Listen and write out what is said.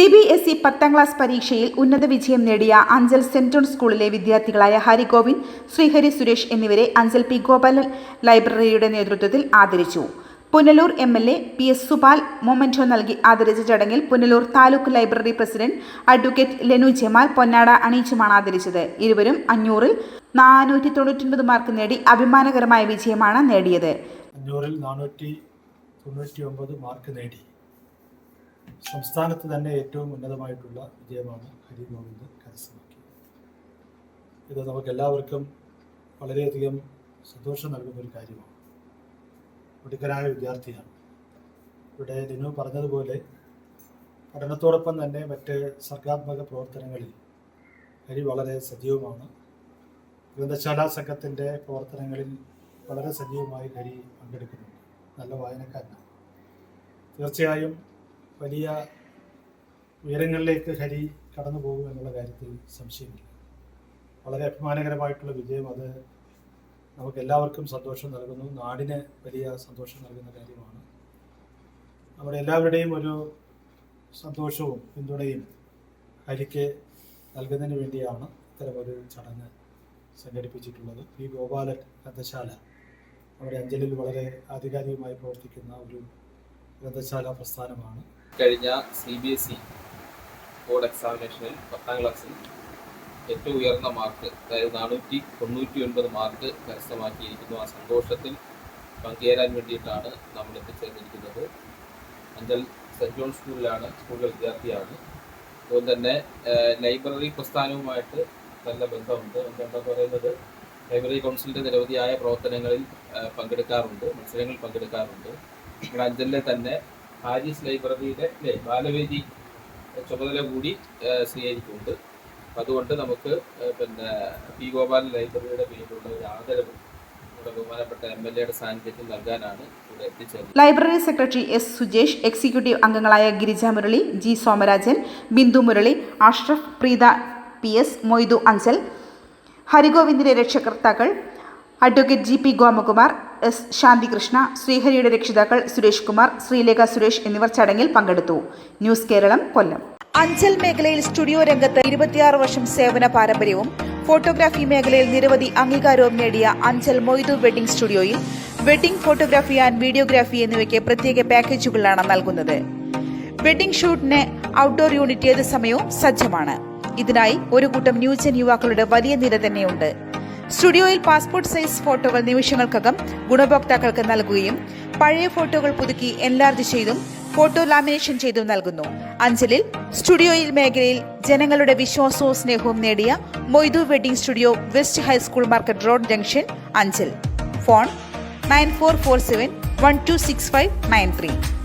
CBSE 10ാം class പരീക്ഷയിൽ ഉന്നത വിജയം നേടിയ അഞ്ചൽ സെന്റ് ജോൺ സ്കൂളിലെ വിദ്യാർത്ഥികളായ ഹരിഗോവിന്ദ്, ശ്രീഹരി സുരേഷ് എന്നിവരെ അഞ്ചൽ പി ഗോപാലൻ ലൈബ്രറിയുടെ നേതൃത്വത്തിൽ ആദരിച്ചു. Punalur MLA PS Supal memento നൽകി ആദരിച്ച ചടങ്ങിൽ Punalur taluk library president advocate Lenu Jamal പൊന്നാട അണിയിച്ചുമാണ് ആദരിച്ചത്. ഇരുവരും 500-ൽ 499 മാർക്ക് നേടി അഭിമാനകരമായ വിജയമാണ് നേടിയത്. 500-ൽ 499 മാർക്ക് നേടി സംസ്ഥാനത്ത് തന്നെ ഏറ്റവും ഉന്നതമായിട്ടുള്ള വിജയമാണ് ഹരിഗോവിന്ദ് കരസ്ഥമാക്കിയത്. ഇത് നമുക്ക് എല്ലാവർക്കും വളരെയധികം സന്തോഷം നൽകുന്ന ഒരു കാര്യമാണ്. മിടുക്കനായ വിദ്യാർത്ഥിയാണ്. ഇവിടെ ലിനു പറഞ്ഞതുപോലെ പഠനത്തോടൊപ്പം തന്നെ മറ്റ് സർഗാത്മക പ്രവർത്തനങ്ങളിൽ ഹരി വളരെ സജീവമാണ്. ഗ്രന്ഥശാലാ സംഘത്തിൻ്റെ പ്രവർത്തനങ്ങളിൽ വളരെ സജീവമായി ഹരി പങ്കെടുക്കുന്നുണ്ട്. നല്ല വായനക്കാരനാണ്. തീർച്ചയായും വലിയ ഉയരങ്ങളിലേക്ക് ഹരി കടന്നു പോകും എന്നുള്ള കാര്യത്തിൽ സംശയമില്ല. വളരെ അഭിമാനകരമായിട്ടുള്ള വിജയം. അത് നമുക്ക് എല്ലാവർക്കും സന്തോഷം നൽകുന്നു. നാടിന് വലിയ സന്തോഷം നൽകുന്ന കാര്യമാണ്. നമ്മുടെ എല്ലാവരുടെയും ഒരു സന്തോഷവും പിന്തുണയും ഹരിക്ക് നൽകുന്നതിന് വേണ്ടിയാണ് ഇത്തരമൊരു ചടങ്ങ് സംഘടിപ്പിച്ചിട്ടുള്ളത്. പി ഗോപാലൻ ഗ്രന്ഥശാല നമ്മുടെ അഞ്ചലിൽ വളരെ ആധികാരികമായി പ്രവർത്തിക്കുന്ന ഒരു ഗ്രന്ഥശാല പ്രസ്ഥാനമാണ്. കഴിഞ്ഞ CBSE ബോർഡ് എക്സാമിനേഷനിൽ 10ാം ക്ലാസ്സിൽ ഏറ്റവും ഉയർന്ന മാർക്ക്, അതായത് 499 മാർക്ക് കരസ്ഥമാക്കിയിരിക്കുന്നു. ആ സന്തോഷത്തിൽ പങ്കുചേരാൻ വേണ്ടിയിട്ടാണ് നമ്മൾ എത്തിച്ചേർന്നിരിക്കുന്നത്. അഞ്ചൽ സെന്റ് ജോൺ സ്കൂളിലാണ്, സ്കൂളിലെ വിദ്യാർത്ഥിയാണ്. അതുപോലെ തന്നെ ലൈബ്രറി പ്രസ്ഥാനവുമായിട്ട് നല്ല ബന്ധമുണ്ട്. എന്താണെന്ന് പറയുന്നത്, ലൈബ്രറി കൗൺസിലിൻ്റെ നിരവധിയായ പ്രവർത്തനങ്ങളിൽ പങ്കെടുക്കാറുണ്ട്, മത്സരങ്ങളിൽ പങ്കെടുക്കാറുണ്ട്. നമ്മുടെ അഞ്ചലിലെ തന്നെ ഹാരിസ് ലൈബ്രറിയുടെ ബാലവേദി ചുമതല കൂടി സ്വീകരിക്കുന്നുണ്ട്. അതുകൊണ്ട് നമുക്ക് പി ഗോപാലൻ ലൈബ്രറിയുടെ പേരിലുള്ള ഒരു ആദരവ് നമ്മുടെ ബഹുമാനപ്പെട്ട MLA സാന്നിധ്യത്തിൽ നൽകാനാണ് ഇവിടെ എത്തിച്ചേർന്നത്. Library secretary S Sujesh, executive അംഗങ്ങളായ ഗിരിജ മുരളി, G സോമരാജൻ, ബിന്ദു മുരളി, അഷ്റഫ്, പ്രീത PS, മൊയ്തു അഞ്ചൽ, ഹരിഗോവിന്ദിന്റെ രക്ഷകർത്താക്കൾ advocate GP Gopakumar, S Shanthikrishna, ശ്രീഹരിയുടെ രക്ഷിതാക്കൾ സുരേഷ് കുമാർ, ശ്രീലേഖ സുരേഷ് എന്നിവർ ചടങ്ങിൽ പങ്കെടുത്തു. ന്യൂസ് കേരളം, കൊല്ലം. അഞ്ചൽ മേഖലയിൽ സ്റ്റുഡിയോ രംഗത്ത് 26 വർഷം സേവന പാരമ്പര്യവും ഫോട്ടോഗ്രാഫി മേഖലയിൽ നിരവധി അംഗീകാരവും നേടിയ അഞ്ചൽ മൊയ്തു വെഡിംഗ് സ്റ്റുഡിയോയിൽ വെഡിംഗ് ഫോട്ടോഗ്രാഫി ആൻഡ് വീഡിയോഗ്രാഫി എന്നിവയ്ക്ക് പ്രത്യേക പാക്കേജുകളാണ് നൽകുന്നത്. വെഡിംഗ് ഷൂട്ടിന് ഔട്ട്ഡോർ യൂണിറ്റ് ഏത് സമയവും സജ്ജമാണ്. ഇതിനായി ഒരു കൂട്ടം ന്യൂജൻ യുവാക്കളുടെ വലിയ നിര തന്നെയുണ്ട്. സ്റ്റുഡിയോയിൽ പാസ്പോർട്ട് സൈസ് ഫോട്ടോകൾ നിമിഷങ്ങൾക്കകം ഗുണഭോക്താക്കൾക്ക് നൽകുകയും പഴയ ഫോട്ടോകൾ പുതുക്കി എൻലാർജ് ചെയ്തും ഫോട്ടോ ലാമിനേഷൻ ചെയ്തും നൽകുന്നു. അഞ്ചലിൽ സ്റ്റുഡിയോയിൽ മേഖലയിൽ ജനങ്ങളുടെ വിശ്വാസവും സ്നേഹവും നേടിയ Moidu wedding studio, west high school market road, junction, Anchal. Phone 9447126593.